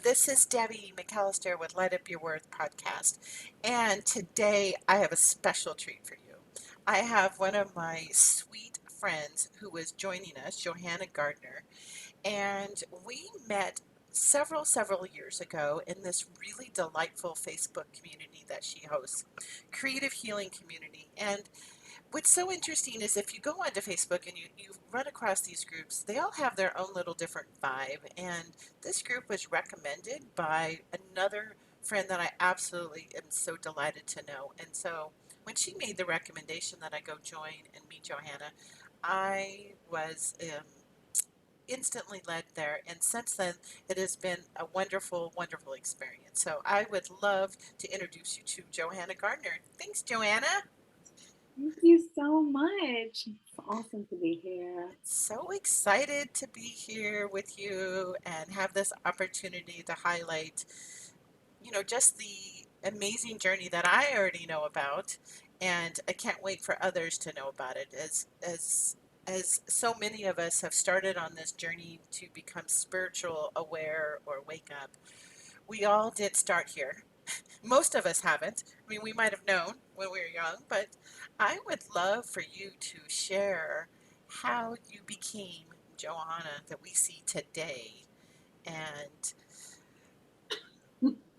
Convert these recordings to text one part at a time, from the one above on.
This is Debbie McAllister with Light Up Your Worth podcast. And today I have a special treat for you. I have one of my sweet friends who is joining us, Johanna Gardner, and we met several years ago in this really delightful Facebook community that she hosts, Creative Healing Community. And what's so interesting is if you go onto Facebook and you run across these groups, they all have their own little different vibe. And this group was recommended by another friend that I absolutely am so delighted to know. And so when she made the recommendation that I go join and meet Johanna, I was instantly led there. And since then, it has been a wonderful experience. So I would love to introduce you to Johanna Gardner. Thanks, Johanna. Thank you so much. It's awesome to be here. So excited to be here with you and have this opportunity to highlight, just the amazing journey that I already know about, and I can't wait for others to know about it as so many of us have started on this journey to become spiritual aware or wake up. We all did start here. Most of us haven't. I mean, we might have known when we were young, but I would love for you to share how you became Johanna that we see today. And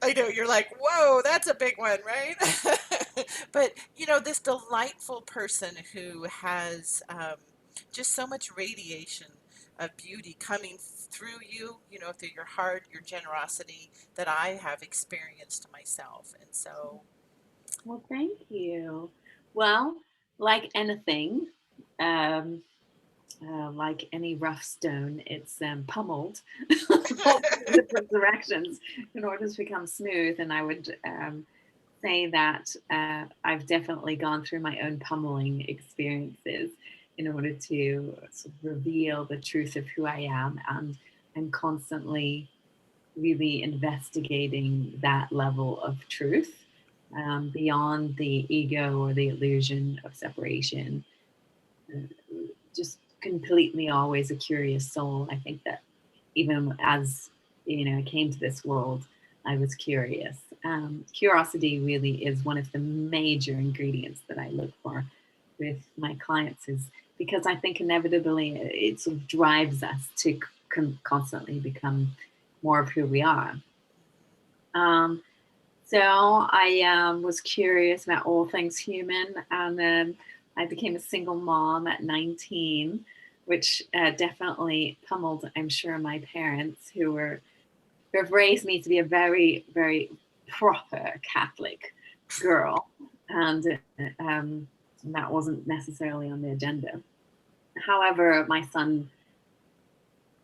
I know you're like, whoa, that's a big one, right? But, this delightful person who has just so much radiation of beauty coming through you, through your heart, your generosity that I have experienced myself. And so, Well, thank you. Well, like anything, um, like any rough stone, it's pummeled multiple different directions in order to become smooth. And I would say that I've definitely gone through my own pummeling experiences in order to sort of reveal the truth of who I am. And I'm constantly really investigating that level of truth beyond the ego or the illusion of separation. Uh, just completely always a curious soul. I think that even as I came to this world, I was curious. Curiosity really is one of the major ingredients that I look for with my clients, is because I think inevitably it sort of drives us to constantly become more of who we are. Um, so I was curious about all things human, and then I became a single mom at 19, which definitely pummeled, I'm sure, my parents, who have raised me to be a very proper Catholic girl, and that wasn't necessarily on the agenda. However, my son,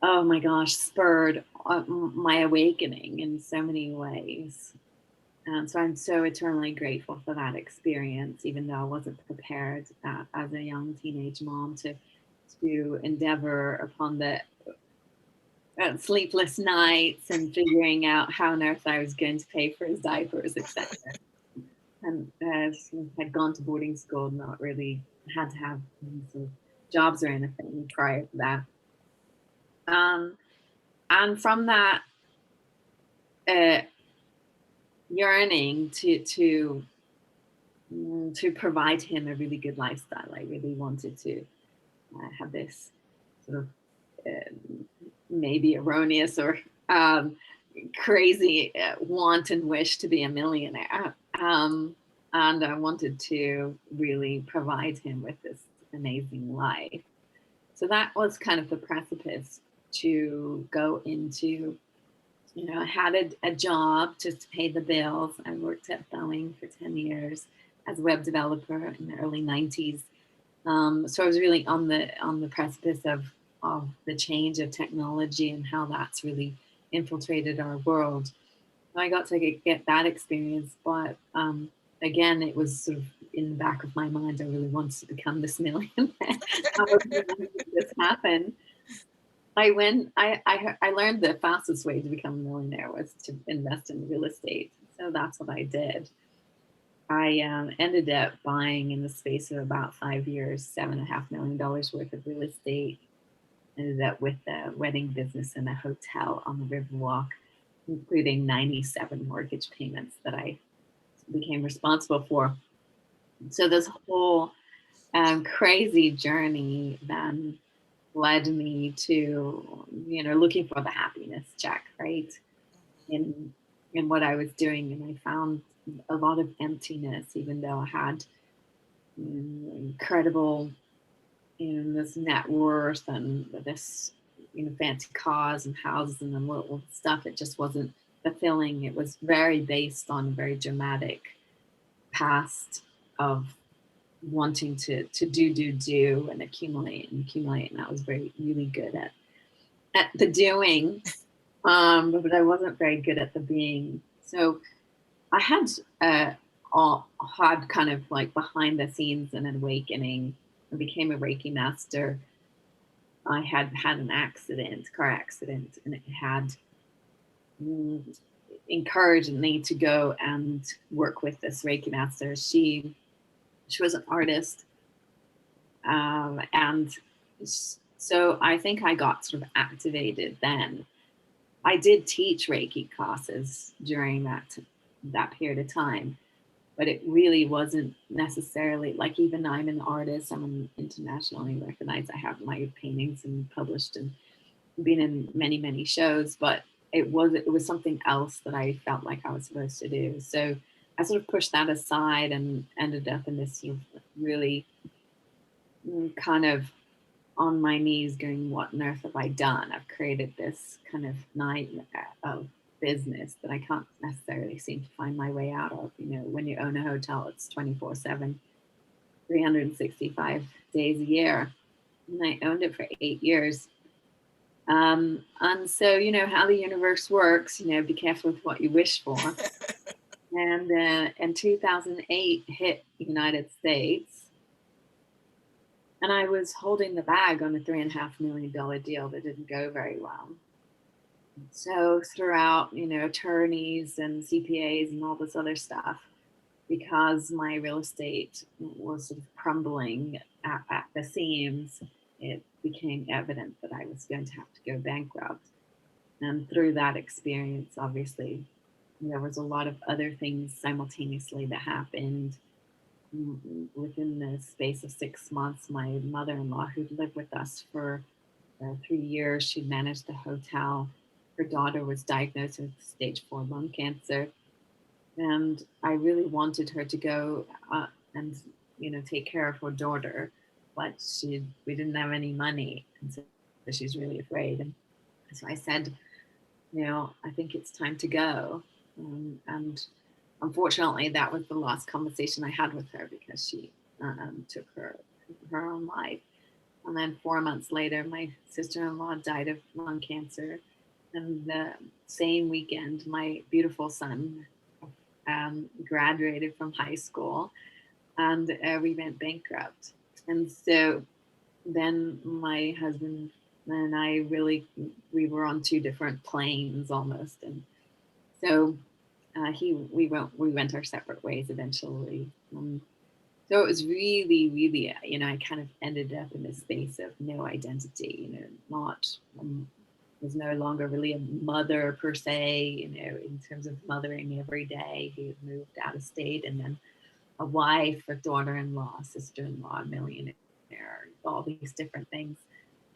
oh my gosh, spurred my awakening in so many ways. So I'm so eternally grateful for that experience, even though I wasn't prepared as a young teenage mom to endeavor upon the sleepless nights and figuring out how on earth I was going to pay for his diapers, etc. And had gone to boarding school, not really had to have any sort of jobs or anything prior to that. And from that uh, yearning to provide him a really good lifestyle, I really wanted to have this sort of maybe erroneous or crazy want and wish to be a millionaire. And I wanted to really provide him with this amazing life. So that was kind of the precipice to go into. I had a job just to pay the bills. I worked at Boeing for 10 years as a web developer in the early 90s. So I was really on the precipice of the change of technology and how that's really infiltrated our world. So I got to get that experience, but again, it was sort of in the back of my mind. I really wanted to become this millionaire. How was I going to make this happen? I learned the fastest way to become a millionaire was to invest in real estate. So that's what I did. I ended up buying, in the space of about 5 years, $7.5 million worth of real estate. Ended up with a wedding business and a hotel on the Riverwalk. including 97 mortgage payments that I became responsible for. So this whole crazy journey then led me to, looking for the happiness check, right? In what I was doing, and I found a lot of emptiness, even though I had incredible, this net worth and this, fancy cars and houses and little stuff. It just wasn't fulfilling. It was very based on a very dramatic past of wanting to do and accumulate, and I was very really good at the doing, but I wasn't very good at the being. So I had kind of like behind the scenes an awakening. I became a Reiki master. I had had an car accident, and it had mm, encouraged me to go and work with this Reiki master. She was an artist, and so I think I got sort of activated then. I did teach Reiki classes during that period of time, but it really wasn't necessarily like, even I'm an artist, I'm internationally recognized. I have my paintings and published and been in many shows, but it was something else that I felt like I was supposed to do. So I sort of pushed that aside and ended up in this really kind of on my knees going, what on earth have I done? I've created this kind of nightmare of business that I can't necessarily seem to find my way out of. When you own a hotel, it's 24/7, 365 days a year. And I owned it for 8 years. And so, how the universe works, be careful with what you wish for. And in 2008 hit the United States, and I was holding the bag on a $3.5 million deal that didn't go very well. So throughout, attorneys and CPAs and all this other stuff, because my real estate was sort of crumbling at the seams, it became evident that I was going to have to go bankrupt. And through that experience, obviously, there was a lot of other things simultaneously that happened. Within the space of 6 months, my mother-in-law, who'd lived with us for 3 years, she'd managed the hotel. Her daughter was diagnosed with stage 4 lung cancer, and I really wanted her to go and take care of her daughter, but we didn't have any money, and so she's really afraid. And so I said, I think it's time to go. And unfortunately, that was the last conversation I had with her, because she took her own life. And then 4 months later, my sister-in-law died of lung cancer. And the same weekend, my beautiful son graduated from high school, and we went bankrupt. And so then my husband and I we were on two different planes almost. And so we went our separate ways eventually. So it was really, I kind of ended up in this space of no identity, not, was no longer really a mother per se, in terms of mothering every day. He had moved out of state, and then a wife, a daughter-in-law, sister-in-law, millionaire, all these different things.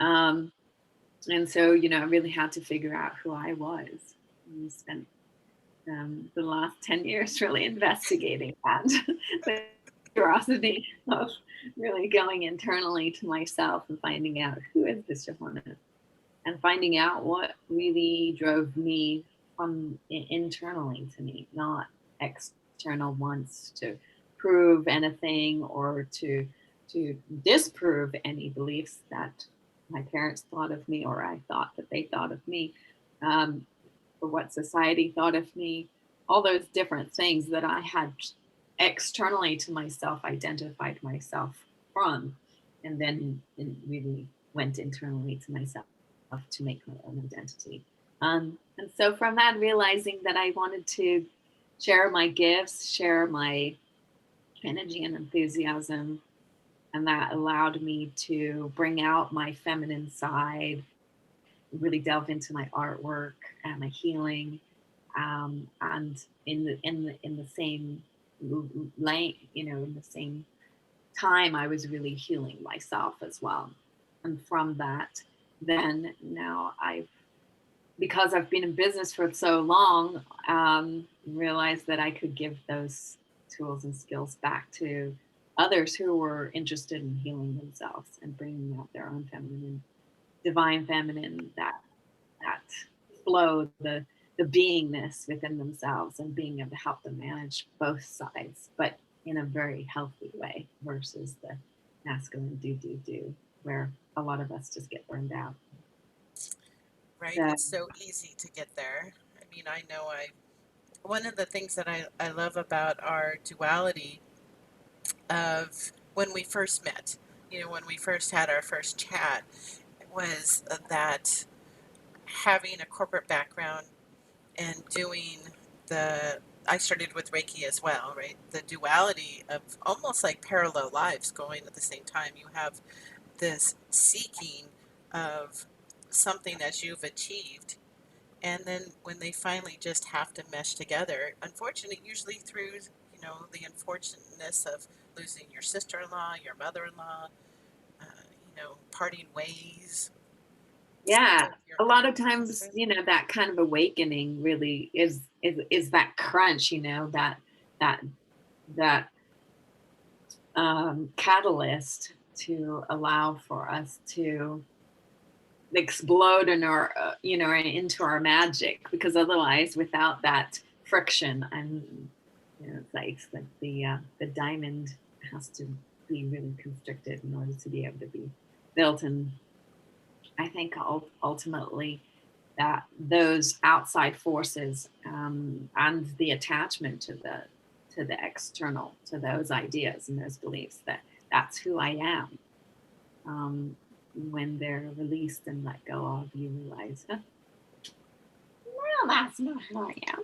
And so, I really had to figure out who I was. And spent the last 10 years really investigating that. The curiosity of really going internally to myself and finding out, who is this Johanna? And finding out what really drove me from internally to me, not external wants to prove anything or to disprove any beliefs that my parents thought of me, or I thought that they thought of me, or what society thought of me, all those different things that I had externally to myself identified myself from, and then really went internally to myself to make my own identity. And so from that, realizing that I wanted to share my gifts, share my energy and enthusiasm, and that allowed me to bring out my feminine side, really delve into my artwork and my healing, and in the same lane, in the same time, I was really healing myself as well. And from that, then now because I've been in business for so long, realized that I could give those tools and skills back to others who were interested in healing themselves and bringing out their own feminine, divine feminine, that flow, the beingness within themselves, and being able to help them manage both sides, but in a very healthy way versus the masculine do, where a lot of us just get burned out. Right? So, It's so easy to get there. I mean, I know one of the things that I love about our duality of when we first met, when we first had our first chat, was that having a corporate background and doing I started with Reiki as well, right? The duality of almost like parallel lives going at the same time. You have this seeking of something as you've achieved, and then when they finally just have to mesh together, unfortunately, usually through, the unfortunateness of losing your sister-in-law, your mother-in-law, parting ways yeah, with your a lot of times, husband. that kind of awakening really is that crunch, that that catalyst to allow for us to explode in our into our magic, because otherwise, without that friction, and it's like the diamond has to be really constricted in order to be able to be built. And I think ultimately that those outside forces, and the attachment to the external, to those ideas and those beliefs, that's who I am, when they're released and let go of, you realize, huh, well, that's not who I am.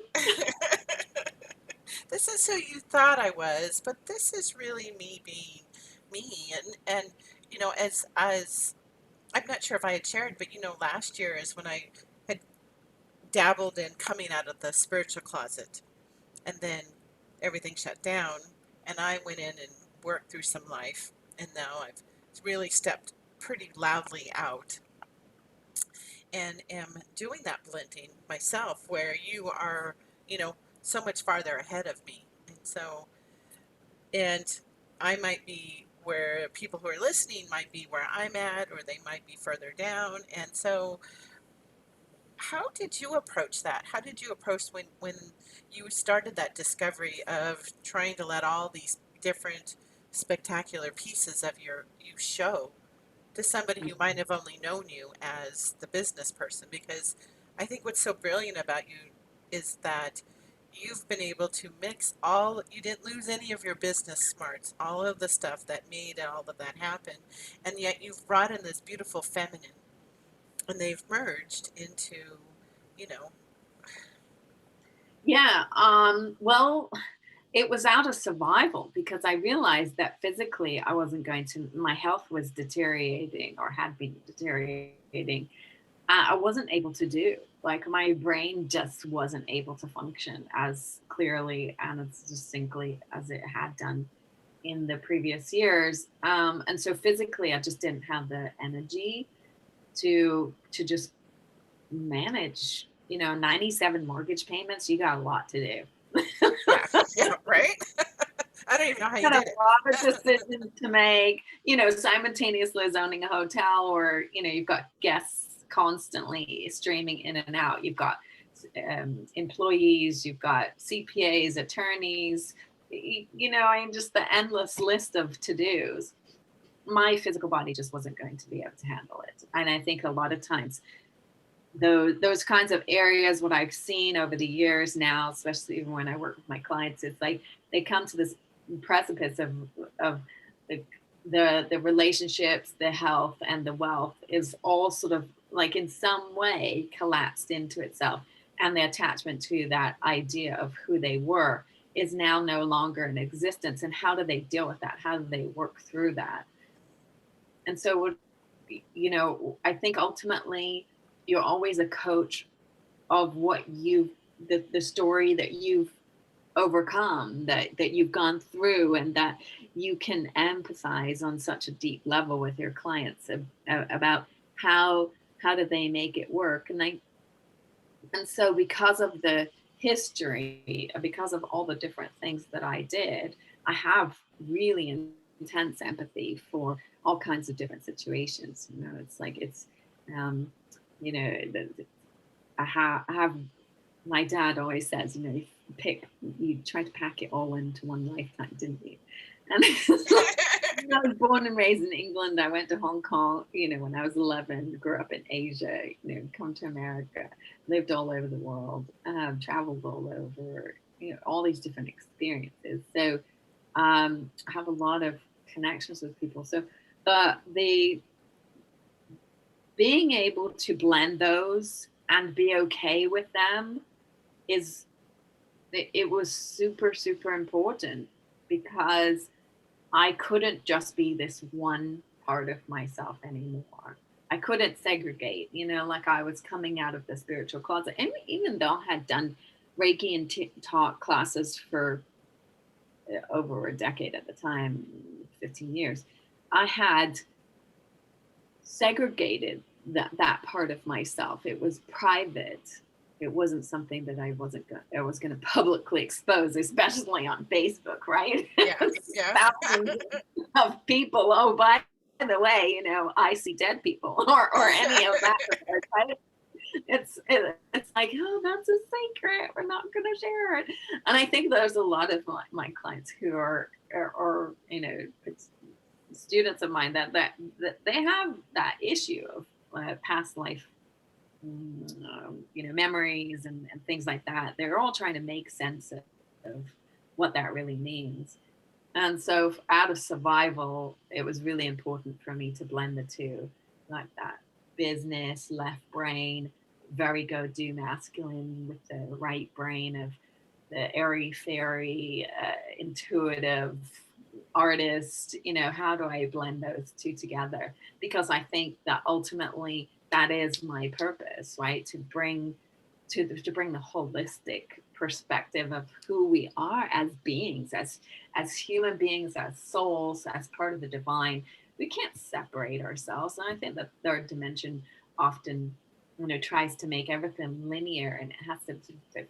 This is who you thought I was, but this is really me being me. And as I'm not sure if I had shared, but last year is when I had dabbled in coming out of the spiritual closet, and then everything shut down, and I went in and worked through some life, and now I've really stepped pretty loudly out and am doing that blending myself, where you are, so much farther ahead of me. And I might be where people who are listening might be where I'm at, or they might be further down. And so, how did you approach that? How did you approach when you started that discovery of trying to let all these different spectacular pieces of you show to somebody who might have only known you as the business person? Because I think what's so brilliant about you is that you've been able to you didn't lose any of your business smarts, all of the stuff that made all of that happen, and yet you've brought in this beautiful feminine, and they've merged into, you know, Yeah. Well, it was out of survival, because I realized that physically I wasn't going to, my health was deteriorating, or had been deteriorating. I wasn't able to do, like, my brain just wasn't able to function as clearly and as distinctly as it had done in the previous years. And so physically, I just didn't have the energy to just manage, 97 mortgage payments. You got a lot to do. yeah, yeah, right? I don't even know how you Got a did it. lot of decisions to make, simultaneously zoning a hotel, or, you've got guests constantly streaming in and out. You've got employees, you've got CPAs, attorneys, and just the endless list of to-dos. My physical body just wasn't going to be able to handle it. And I think a lot of times those kinds of areas, what I've seen over the years now, especially even when I work with my clients, it's like they come to this precipice of the the relationships, the health, and the wealth is all sort of like in some way collapsed into itself, and the attachment to that idea of who they were is now no longer in existence. And how do they deal with that? How do they work through that? And so, I think ultimately you're always a coach of what you've the story that you've overcome, that you've gone through, and that you can empathize on such a deep level with your clients about how do they make it work. And so because of the history, because of all the different things that I did, I have really intense empathy for all kinds of different situations. It's like um you know I have my dad always says, you tried to pack it all into one lifetime, didn't you? And I was born and raised in England. I went to Hong Kong, when I was 11, grew up in Asia, come to America, lived all over the world, traveled all over, all these different experiences. So I have a lot of connections with people. So the being able to blend those and be okay with them is it was super, super important, because I couldn't just be this one part of myself anymore. I couldn't segregate, like I was coming out of the spiritual closet. And even though I had done Reiki and taught classes for over a decade at the time, 15 years, I had segregated that part of myself. It was private. It wasn't something that I was going to publicly expose, especially on Facebook, right? Yeah, yeah. Thousands of people. Oh, by the way, I see dead people, or any of that. Right? It's like, oh, that's a secret. We're not going to share it. And I think there's a lot of my clients who are students of mine that they have that issue of past life, memories and things like that. They're all trying to make sense of what that really means. And so out of survival, it was really important for me to blend the two, like that business left brain, very go do masculine with the right brain of the airy fairy, intuitive artist. How do I blend those two together? Because I think that ultimately that is my purpose, right? To bring the holistic perspective of who we are as beings, as human beings, as souls, as part of the divine. We can't separate ourselves. And I think that third dimension often tries to make everything linear, and it has to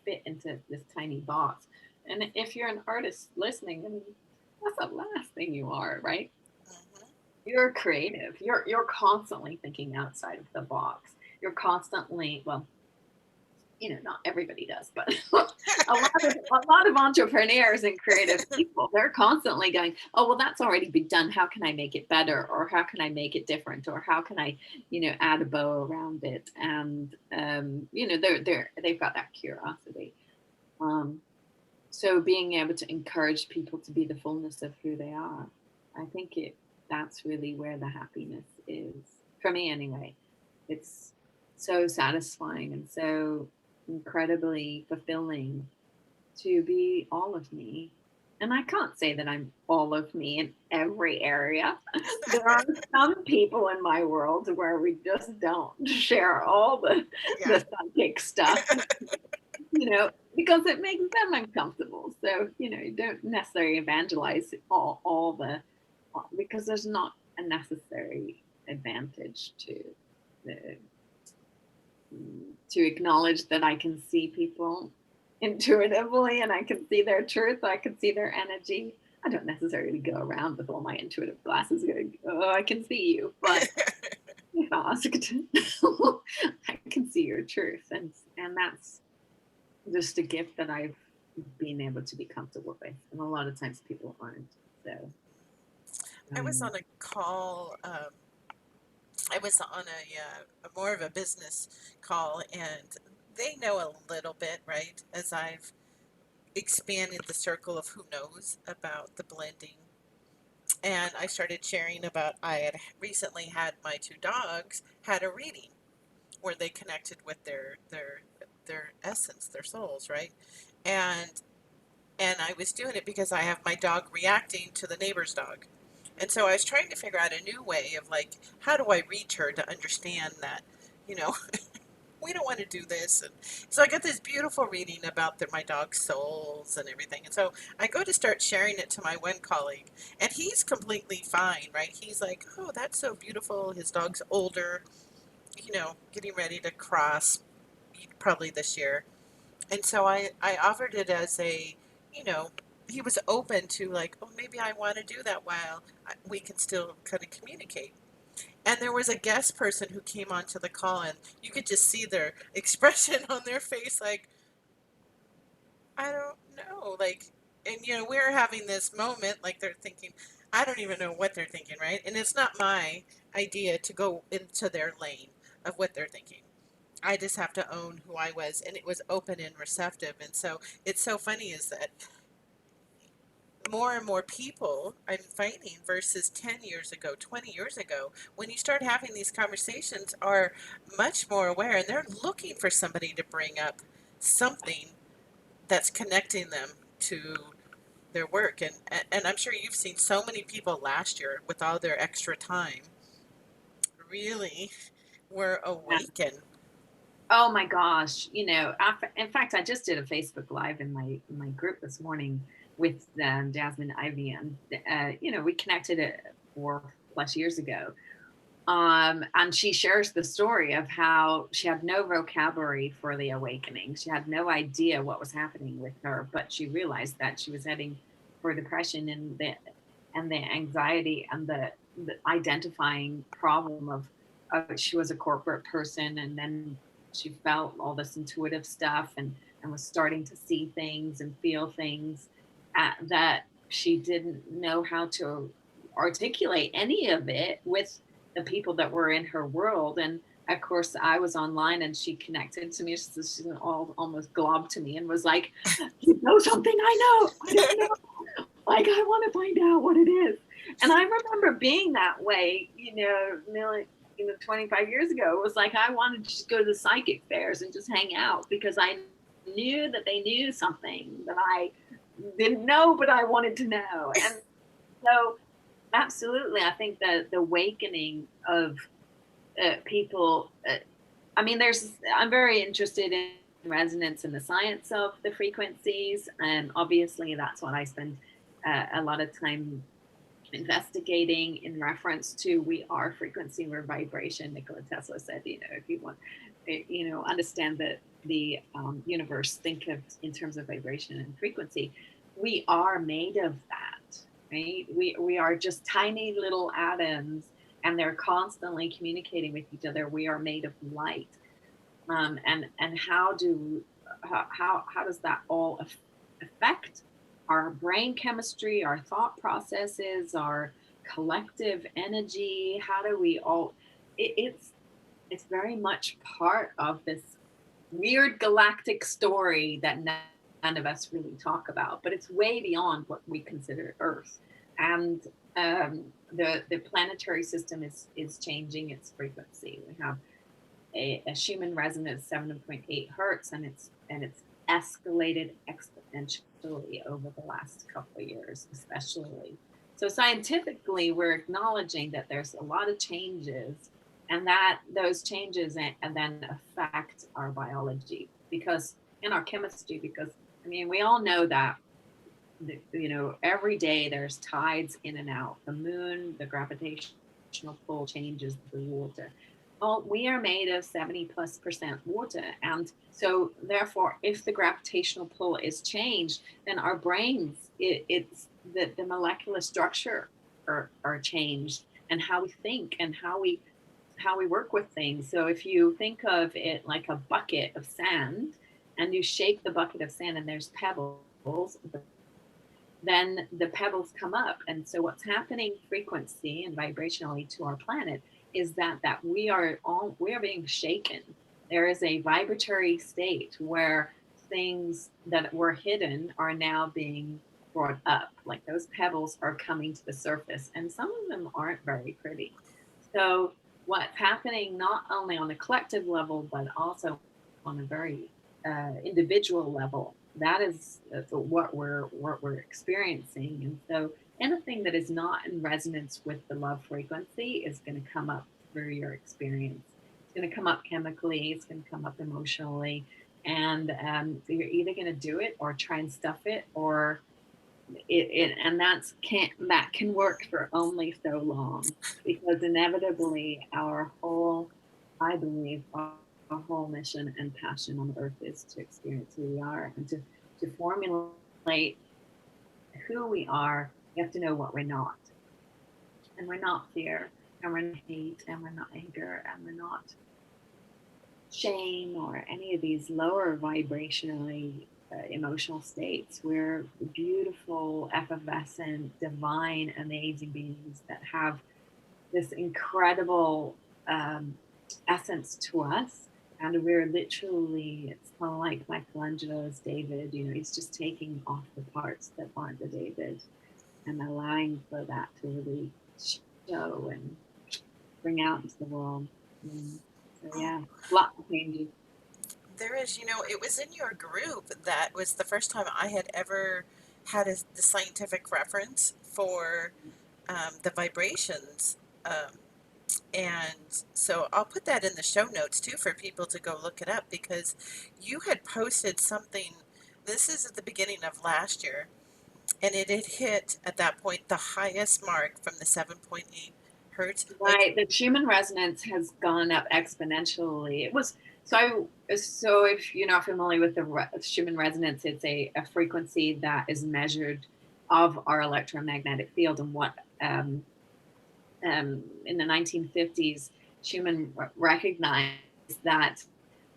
fit into this tiny box. And if you're an artist listening, I mean, that's the last thing you are, right? Mhm. You're creative. You're constantly thinking outside of the box. You're constantly, well, not everybody does, but a lot of entrepreneurs and creative people, they're constantly going, oh, well, that's already been done. How can I make it better? Or how can I make it different? Or how can I, add a bow around it? And they've got that curiosity. Um, so being able to encourage people to be the fullness of who they are, I think that's really where the happiness is, for me anyway. It's so satisfying and so incredibly fulfilling to be all of me. And I can't say that I'm all of me in every area. There are some people in my world where we just don't share all Yeah. the psychic stuff, because it makes them uncomfortable. So, you don't necessarily evangelize all the, because there's not a necessary advantage the to acknowledge that I can see people intuitively, and I can see their truth, I can see their energy. I don't necessarily go around with all my intuitive glasses going, oh, I can see you, but if asked, I can see your truth. And that's just a gift that I've been able to be comfortable with. And a lot of times people aren't. So, I was um, on a call. I was on a more of a business call, and they know a little bit, right? As I've expanded the circle of who knows about the blending, and I started sharing about I had recently had my two dogs had a reading where they connected with their essence, their souls, right? And and I was doing it because I have my dog reacting to the neighbor's dog. And so I was trying to figure out a new way of like, how do I reach her to understand that, you know, we don't want to do this. And so I got this beautiful reading about my dog's souls and everything. And so I go to start sharing it to my one colleague, and he's completely fine, right? He's like, oh, that's so beautiful. His dog's older, getting ready to cross probably this year. And so I offered it as you know, he was open to like, oh, maybe I want to do that while we can still kind of communicate. And there was a guest person who came onto the call, and you could just see their expression on their face, like, I don't know, like, and we're having this moment, like they're thinking, I don't even know what they're thinking, right? And it's not my idea to go into their lane of what they're thinking. I just have to own who I was, and it was open and receptive. And so it's so funny is that more and more people I'm finding versus 10 years ago, 20 years ago, when you start having these conversations, are much more aware, and they're looking for somebody to bring up something that's connecting them to their work. And I'm sure you've seen so many people last year with all their extra time really were awakened. Oh my gosh, in fact, I just did a Facebook Live in my group this morning with Jasmine Ivy, and we connected 4+ years ago. And she shares the story of how she had no vocabulary for the awakening. She had no idea what was happening with her, but she realized that she was heading for depression, and the anxiety, and the identifying problem of she was a corporate person, and then she felt all this intuitive stuff, and was starting to see things and feel things that she didn't know how to articulate any of it with the people that were in her world. And of course, I was online, and she connected to me. She's all almost globbed to me and was like, "You know something? I know. I don't know. Like, I want to find out what it is." And I remember being that way, 25 years ago. It was like I wanted to just go to the psychic fairs and just hang out, because I knew that they knew something that I didn't know, but I wanted to know. And so, absolutely, I think that the awakening of people. I mean, I'm very interested in resonance and the science of the frequencies, and obviously, that's what I spend a lot of time investigating in reference to. We are frequency, we're vibration. Nikola Tesla said, if you want, understand the universe, think of in terms of vibration and frequency. We are made of that, right? We are just tiny little atoms, and they're constantly communicating with each other. We are made of light. And how does that all affect our brain chemistry, our thought processes, our collective energy? How do we all? It's very much part of this weird galactic story that none of us really talk about, but it's way beyond what we consider Earth. And the planetary system is changing its frequency. We have a Schumann resonance 7.8 hertz, and it's escalated exponentially over the last couple of years, especially. So scientifically, we're acknowledging that there's a lot of changes, and that those changes and then affect our biology, because in our chemistry, because I mean, we all know that every day there's tides in and out. The moon, the gravitational pull changes the water. Well, we are made of 70+% water. And so therefore, if the gravitational pull is changed, then our brains, it's the molecular structure are changed, and how we think, and how we work with things. So if you think of it like a bucket of sand, and you shake the bucket of sand, and there's pebbles, then the pebbles come up. And so what's happening frequency and vibrationally to our planet is that we are being shaken. There is a vibratory state where things that were hidden are now being brought up. Like, those pebbles are coming to the surface, and some of them aren't very pretty. So what's happening not only on a collective level, but also on a very individual level, that is what we're experiencing. And so anything that is not in resonance with the love frequency is going to come up through your experience. It's going to come up chemically, it's going to come up emotionally, and so you're either going to do it or try and stuff it, or and that can work for only so long, because inevitably I believe our whole mission and passion on earth is to experience who we are, and to formulate who we are. We have to know what we're not, and we're not fear, and we're not hate, and we're not anger, and we're not shame or any of these lower vibrationally emotional states. We're beautiful, effervescent, divine, amazing beings that have this incredible essence to us. And we're literally, it's kind of like Michelangelo's David, he's just taking off the parts that aren't the David and allowing for that to really show and bring out into the world. So yeah, lots of changes. There is, it was in your group that was the first time I had ever had the scientific reference for the vibrations. Um, and so I'll put that in the show notes too for people to go look it up, because you had posted something. This is at the beginning of last year, and it had hit at that point the highest mark from the 7.8 hertz. Like, Right, the Schumann resonance has gone up exponentially. It was so if you're not familiar with the Schumann resonance, it's a frequency that is measured of our electromagnetic field, and what in the 1950s, Schumann recognized that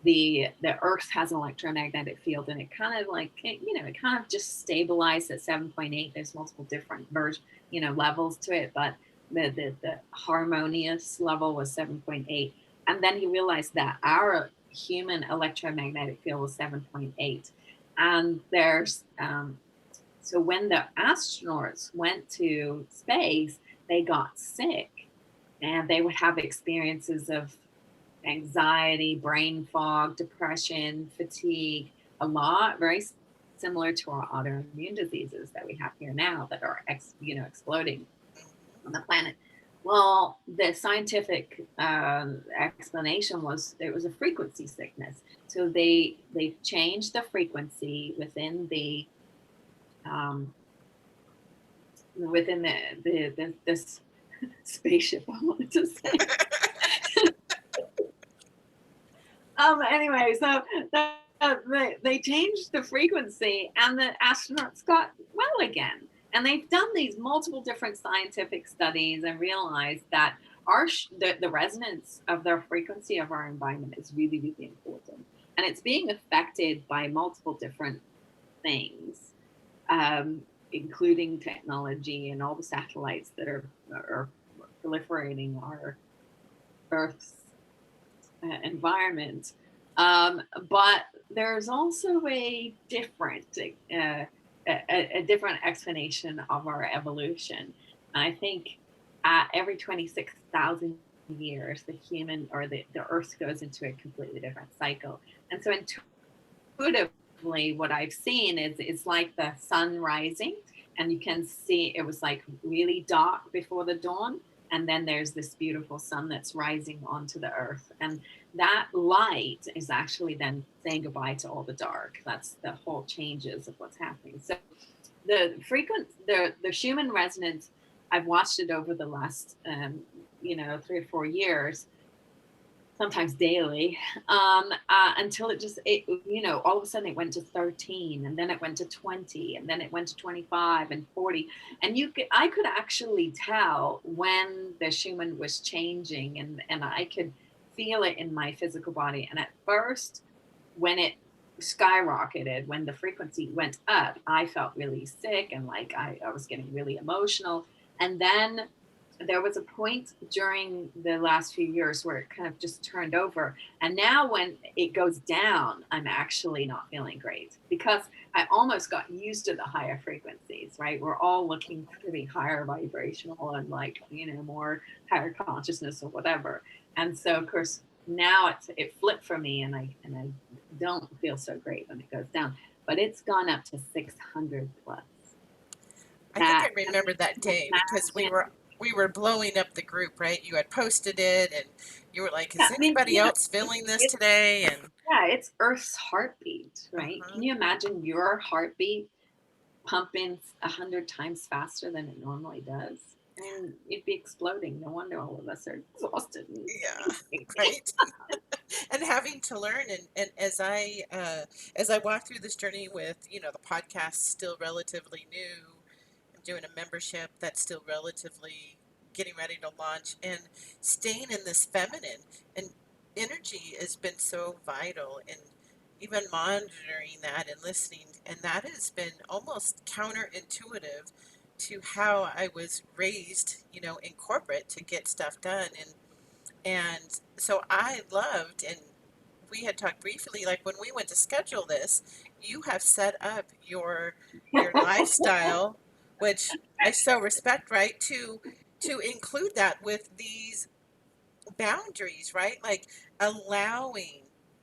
the Earth has an electromagnetic field, and it kind of it kind of just stabilized at 7.8. There's multiple different levels to it, but the harmonious level was 7.8. And then he realized that our human electromagnetic field was 7.8. And so when the astronauts went to space, they got sick, and they would have experiences of anxiety, brain fog, depression, fatigue, a lot very similar to our autoimmune diseases that we have here now that are exploding on the planet. Well, the scientific explanation was it was a frequency sickness. So they changed the frequency um, within this spaceship. I wanted to say. Anyway, so they changed the frequency, and the astronauts got well again. And they've done these multiple different scientific studies and realized that the resonance of the frequency of our environment is really, really important. And it's being affected by multiple different things, including technology and all the satellites that are proliferating our Earth's environment. But there's also a different explanation of our evolution. And I think at every 26,000 years, the human or the Earth goes into a completely different cycle. And so intuitively, what I've seen is it's like the sun rising, and you can see it was like really dark before the dawn, and then there's this beautiful sun that's rising onto the earth, and that light is actually then saying goodbye to all the dark. That's the whole changes of what's happening. So the Schumann resonance, I've watched it over the last 3 or 4 years, sometimes daily, until all of a sudden it went to 13, and then it went to 20, and then it went to 25 and 40. And I could actually tell when the Schumann was changing, and I could feel it in my physical body. And at first, when it skyrocketed, when the frequency went up, I felt really sick, and like I was getting really emotional. And then there was a point during the last few years where it kind of just turned over. And now when it goes down, I'm actually not feeling great, because I almost got used to the higher frequencies, right? We're all looking to be higher vibrational and more higher consciousness or whatever. And so of course now it flipped for me, and I don't feel so great when it goes down, but it's gone up to 600 plus. I think I remember that day because we were we were blowing up the group, right? You had posted it and you were like, Yeah, is I mean, anybody else feeling this it's today? And yeah, it's Earth's heartbeat, right? uh-huh, Can you imagine your heartbeat pumping 100 times faster than it normally does? I mean, you'd be exploding. No wonder all of us are exhausted and yeah, right. And having to learn and as I walk through this journey with, the podcast still relatively new, I'm doing a membership that's still relatively getting ready to launch and staying in this feminine and energy has been so vital and even monitoring that and listening and that has been almost counterintuitive to how I was raised, in corporate to get stuff done and so I loved, and we had talked briefly, like when we went to schedule this, you have set up your lifestyle, which I so respect, right? To include that with these boundaries, right? Like allowing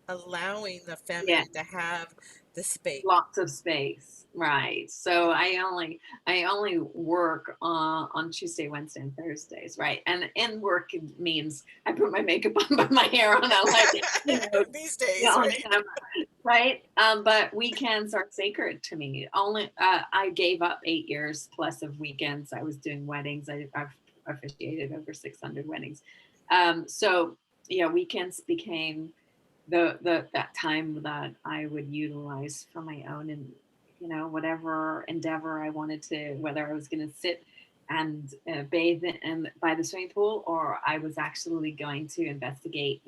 allowing the yeah, feminine to have the space. lots of space, right? So I only work on Tuesday, Wednesday, and Thursdays, right? And in work it means I put my makeup on, put my hair on, I like These days, on right? camera, right? But weekends are sacred to me. Only I gave up 8 years plus of weekends. I was doing weddings. I've officiated over 600 weddings. So yeah, weekends became the that time that I would utilize for my own and whatever endeavor I wanted to, whether I was going to sit and bathe in by the swimming pool or I was actually going to investigate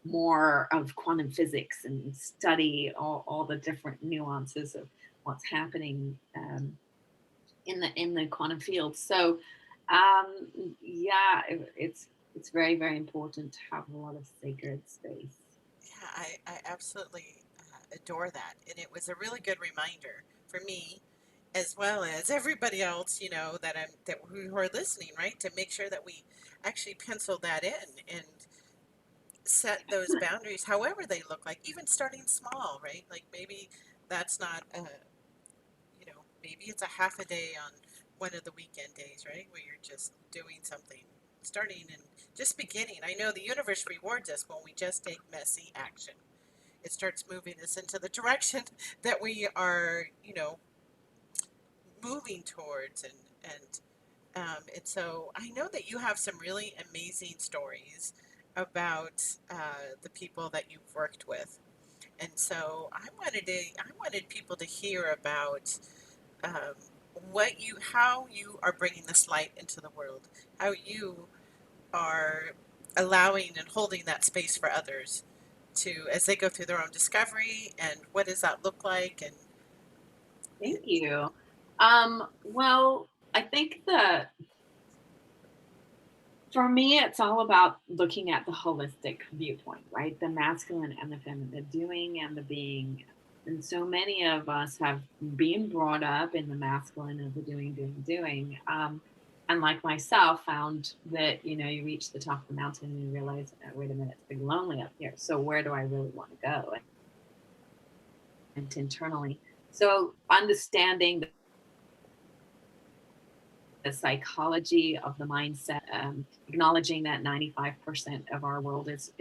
more of quantum physics and study all the different nuances of what's happening in the quantum field. So yeah, it's very very important to have a lot of sacred space. Yeah, I absolutely adore that. And it was a really good reminder for me as well as everybody else, that who are listening, right? To make sure that we actually pencil that in and set those boundaries, however they look like, even starting small, right? Like maybe that's not maybe it's a half a day on one of the weekend days, right? Where you're just doing something, starting and just beginning. I know the universe rewards us when we just take messy action. It starts moving us into the direction that we are, moving towards and so I know that you have some really amazing stories about the people that you've worked with, and so I wanted people to hear about um, how you are bringing this light into the world, how you are allowing and holding that space for others to as they go through their own discovery and what does that look like Thank you. Well, I think that for me, it's all about looking at the holistic viewpoint, right? The masculine and the feminine, the doing and the being. And so many of us have been brought up in the masculine of the doing, doing, doing. And like myself, found that, you reach the top of the mountain and you realize, oh, wait a minute, it's big lonely up here. So where do I really want to go? And internally. So understanding the psychology of the mindset, acknowledging that 95% of our world is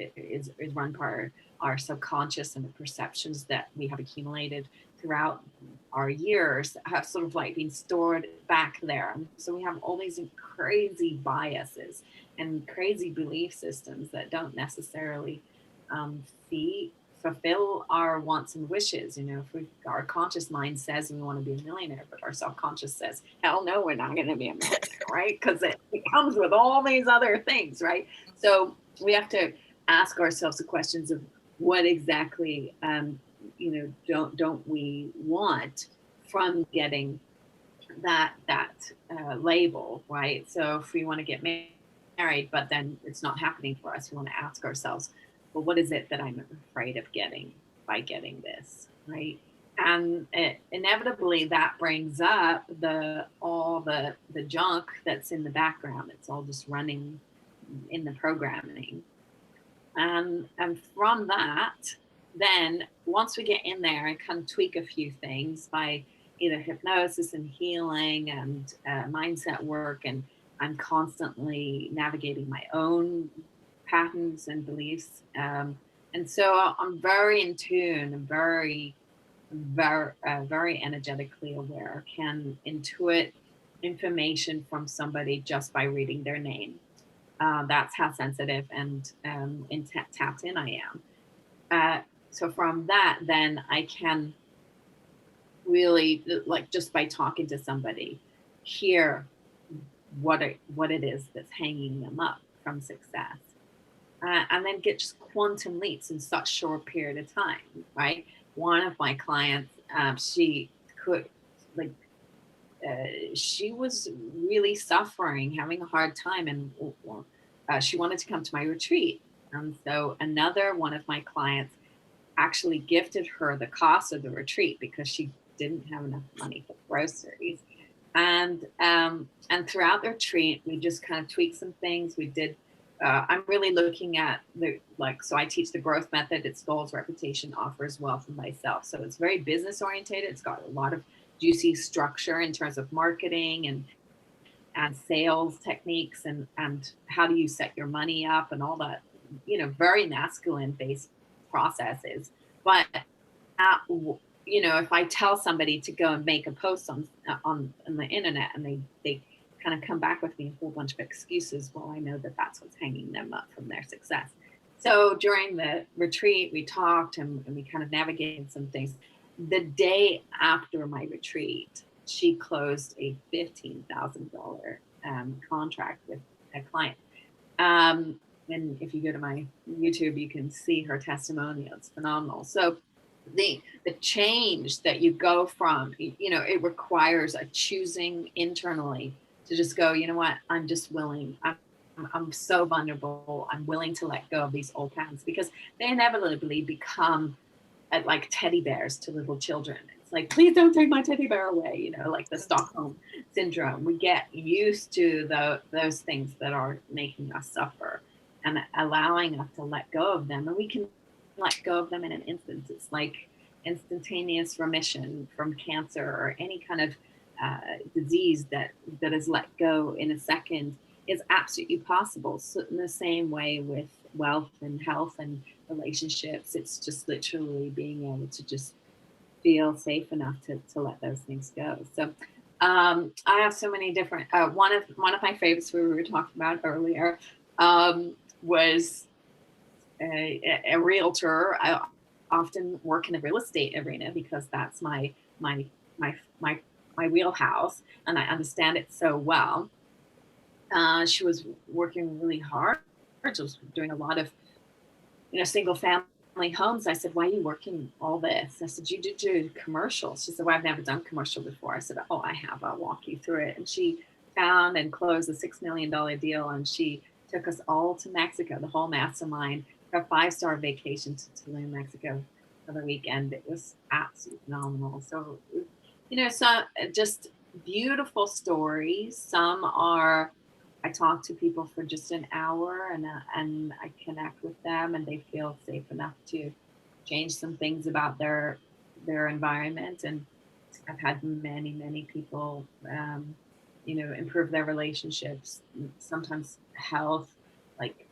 run by our subconscious and the perceptions that we have accumulated throughout our years have sort of like been stored back there. And so we have all these crazy biases and crazy belief systems that don't necessarily feed fulfill our wants and wishes. If our conscious mind says we want to be a millionaire, but our subconscious says, hell no, we're not going to be a millionaire, right? Because it comes with all these other things, right? So we have to ask ourselves the questions of what exactly, don't we want from getting that label, right? So if we want to get married, but then it's not happening for us, we want to ask ourselves, well, what is it that I'm afraid of getting by getting this, right? And inevitably that brings up all the junk that's in the background. It's all just running in the programming, and from that, then once we get in there and kind of tweak a few things by either hypnosis and healing and mindset work and I'm constantly navigating my own patterns and beliefs. And so I'm very in tune and very energetically aware, can intuit information from somebody just by reading their name. That's how sensitive and tapped in I am. Uh, so from that, then I can really, like, just by talking to somebody, hear what it is that's hanging them up from success, and then get just quantum leaps in such short period of time. Right, one of my clients, she could, like, she was really suffering, having a hard time, and she wanted to come to my retreat. And so another one of my clients actually gifted her the cost of the retreat because she didn't have enough money for groceries. And throughout the retreat, we just kind of tweaked some things. We did. I'm really looking at the, like, so I teach the growth method. It's goals, reputation, offers, wealth, and myself. So it's very business orientated. It's got a lot of juicy structure in terms of marketing and sales techniques, and how do you set your money up and all that, very masculine based processes. But at, if I tell somebody to go and make a post on the internet, and they kind of come back with me a whole bunch of excuses, well, I know that that's what's hanging them up from their success. So during the retreat, we talked, and we kind of navigated some things. The day after my retreat, she closed a $15,000 contract with a client. And if you go to my YouTube, you can see her testimonial. It's phenomenal. So the change that you go from, it requires a choosing internally to just go, you know what, I'm just willing. I'm so vulnerable. I'm willing to let go of these old patterns, because they inevitably become like teddy bears to little children. It's like, please don't take my teddy bear away, like the Stockholm syndrome. We get used to those things that are making us suffer, and allowing us to let go of them. And we can let go of them in an instant. It's like instantaneous remission from cancer or any kind of disease that is let go in a second is absolutely possible. So in the same way with wealth and health and relationships, it's just literally being able to just feel safe enough to let those things go. So I have so many different. One of my favorites we were talking about earlier was a realtor. I often work in the real estate arena because that's my my my my wheelhouse, and I understand it so well. She was working really hard. She was doing a lot of, single family homes. I said, why are you working all this? I said, you do commercials. She said, well, I've never done commercial before. I said, oh, I have. I'll walk you through it. And she found and closed a $6 million deal. And she took us all to Mexico, the whole mastermind, for a 5-star vacation to Tulum, Mexico for the weekend. It was absolutely phenomenal. So, so just beautiful stories. Some are, I talk to people for just an hour, and I connect with them, and they feel safe enough to change some things about their environment. And I've had many people, improve their relationships, sometimes health, like,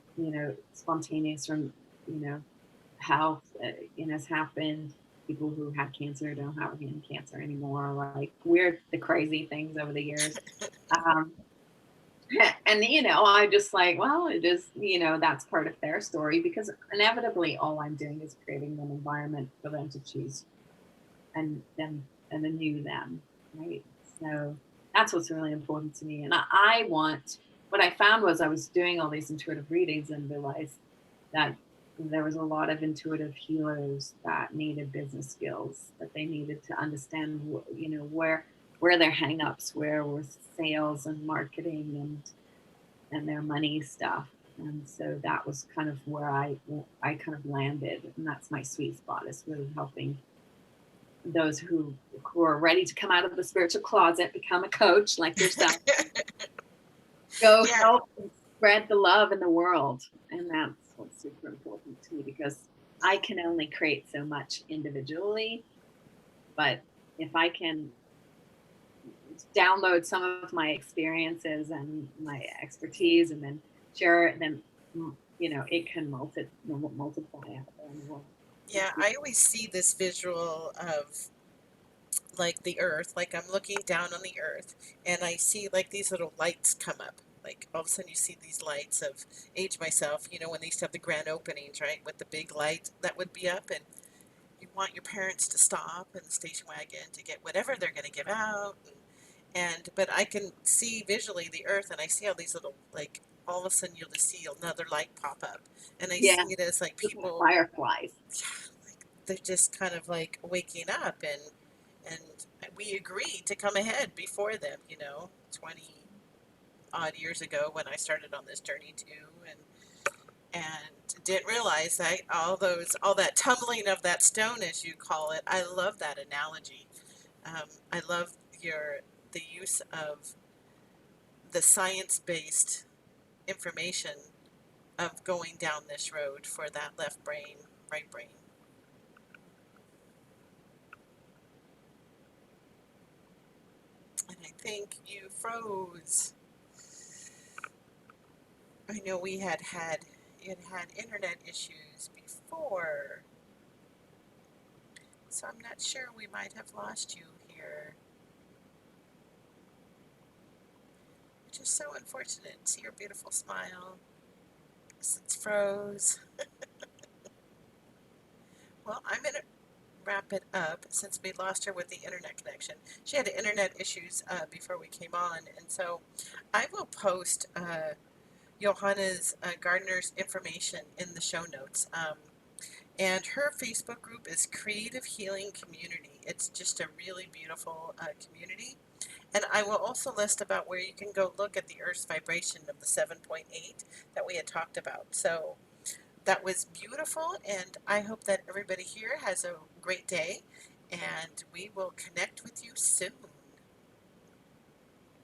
spontaneous from, health, has happened. People who had cancer don't have any cancer anymore, like weird, the crazy things over the years. Um, and I just like, well, it is, that's part of their story, because inevitably all I'm doing is creating an environment for them to choose and a new them, right? So that's what's really important to me. And I want, what I found was I was doing all these intuitive readings and realized that there was a lot of intuitive healers that needed business skills, that they needed to understand, where their hangups were with sales and marketing and their money stuff. And so that was kind of where I kind of landed, and that's my sweet spot, is really helping those who are ready to come out of the spiritual closet, become a coach like yourself, go Yeah. help and spread the love in the world. And that's what's super important to me, because I can only create so much individually, but if I can download some of my experiences and my expertise, and then share it. Then it can multiply out there in the world. Yeah, I always see this visual of like the earth, like I'm looking down on the earth and I see like these little lights come up. Like all of a sudden you see these lights of Age Myself, when they used to have the grand openings, right? With the big light that would be up and you want your parents to stop in the station wagon to get whatever they're going to give out. And but I can see visually the earth and I see all these little like all of a sudden you'll just see another light pop up. And I Yeah, see it as like look like people, fireflies. yeah, like they're just kind of like waking up and we agreed to come ahead before them, 20 odd years ago when I started on this journey too, and didn't realize that all that tumbling of that stone, as you call it. I love that analogy. I love your the use of the science-based information of going down this road for that left brain, right brain. And I think you froze. I know you had internet issues before, so I'm not sure, we might have lost you here, which is so unfortunate. See your beautiful smile. It's froze. Well, I'm gonna wrap it up since we lost her with the internet connection. She had internet issues before we came on, and so I will post Johanna's Gardner's information in the show notes. And her Facebook group is Creative Healing Community. It's just a really beautiful community. And I will also list about where you can go look at the Earth's vibration of the 7.8 that we had talked about. So that was beautiful, and I hope that everybody here has a great day, and we will connect with you soon.